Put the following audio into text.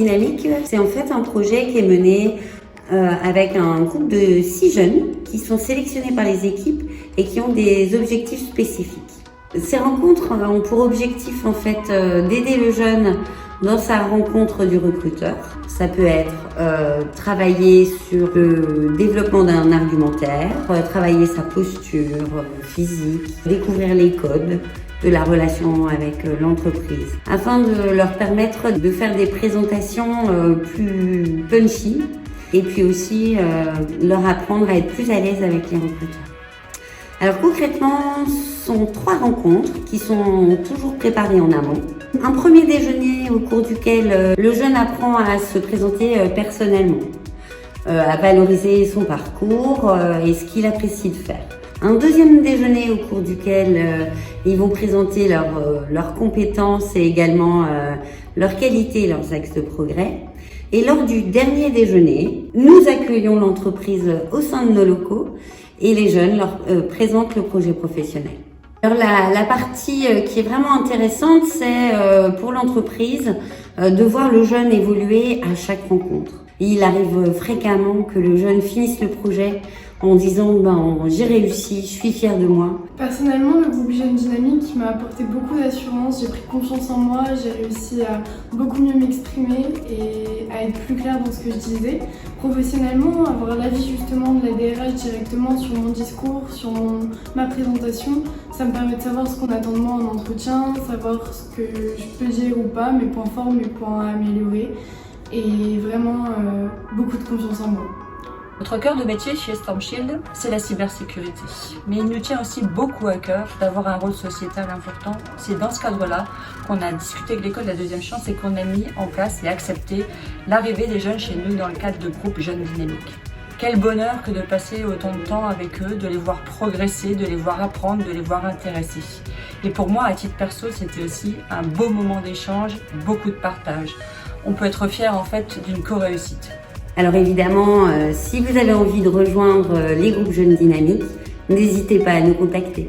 Dynamique, c'est en fait un projet qui est mené avec un groupe de 6 jeunes qui sont sélectionnés par les équipes et qui ont des objectifs spécifiques. Ces rencontres ont pour objectif en fait d'aider le jeune dans sa rencontre du recruteur. Ça peut être travailler sur le développement d'un argumentaire, travailler sa posture physique, découvrir les codes de la relation avec l'entreprise, afin de leur permettre de faire des présentations plus punchy et puis aussi leur apprendre à être plus à l'aise avec les recruteurs. Alors concrètement, ce sont 3 rencontres qui sont toujours préparées en amont. Un premier déjeuner au cours duquel le jeune apprend à se présenter personnellement, à valoriser son parcours et ce qu'il apprécie de faire. Un deuxième déjeuner au cours duquel ils vont présenter leurs compétences et également leurs qualités et leurs axes de progrès. Et lors du dernier déjeuner, nous accueillons l'entreprise au sein de nos locaux et les jeunes leur présentent le projet professionnel. Alors la partie qui est vraiment intéressante, c'est pour l'entreprise de voir le jeune évoluer à chaque rencontre. Il arrive fréquemment que le jeune finisse le projet en disant j'ai réussi, je suis fière de moi. Personnellement, le groupe Jeunes Dynamiques m'a apporté beaucoup d'assurance, j'ai pris confiance en moi, j'ai réussi à beaucoup mieux m'exprimer et à être plus claire dans ce que je disais. Professionnellement, avoir l'avis justement de la DRH directement sur mon discours, sur ma présentation, ça me permet de savoir ce qu'on attend de moi en entretien, savoir ce que je peux dire ou pas, mes points forts, mes points à améliorer et vraiment beaucoup de confiance en moi. Notre cœur de métier chez StormShield, c'est la cybersécurité. Mais il nous tient aussi beaucoup à cœur d'avoir un rôle sociétal important. C'est dans ce cadre-là qu'on a discuté avec l'école de la deuxième chance et qu'on a mis en place et accepté l'arrivée des jeunes chez nous dans le cadre de groupe Jeunes Dynamiques. Quel bonheur que de passer autant de temps avec eux, de les voir progresser, de les voir apprendre, de les voir intéresser. Et pour moi, à titre perso, c'était aussi un beau moment d'échange, beaucoup de partage. On peut être fier en fait d'une co-réussite. Alors évidemment, si vous avez envie de rejoindre les groupes Jeunes Dynamiques, n'hésitez pas à nous contacter.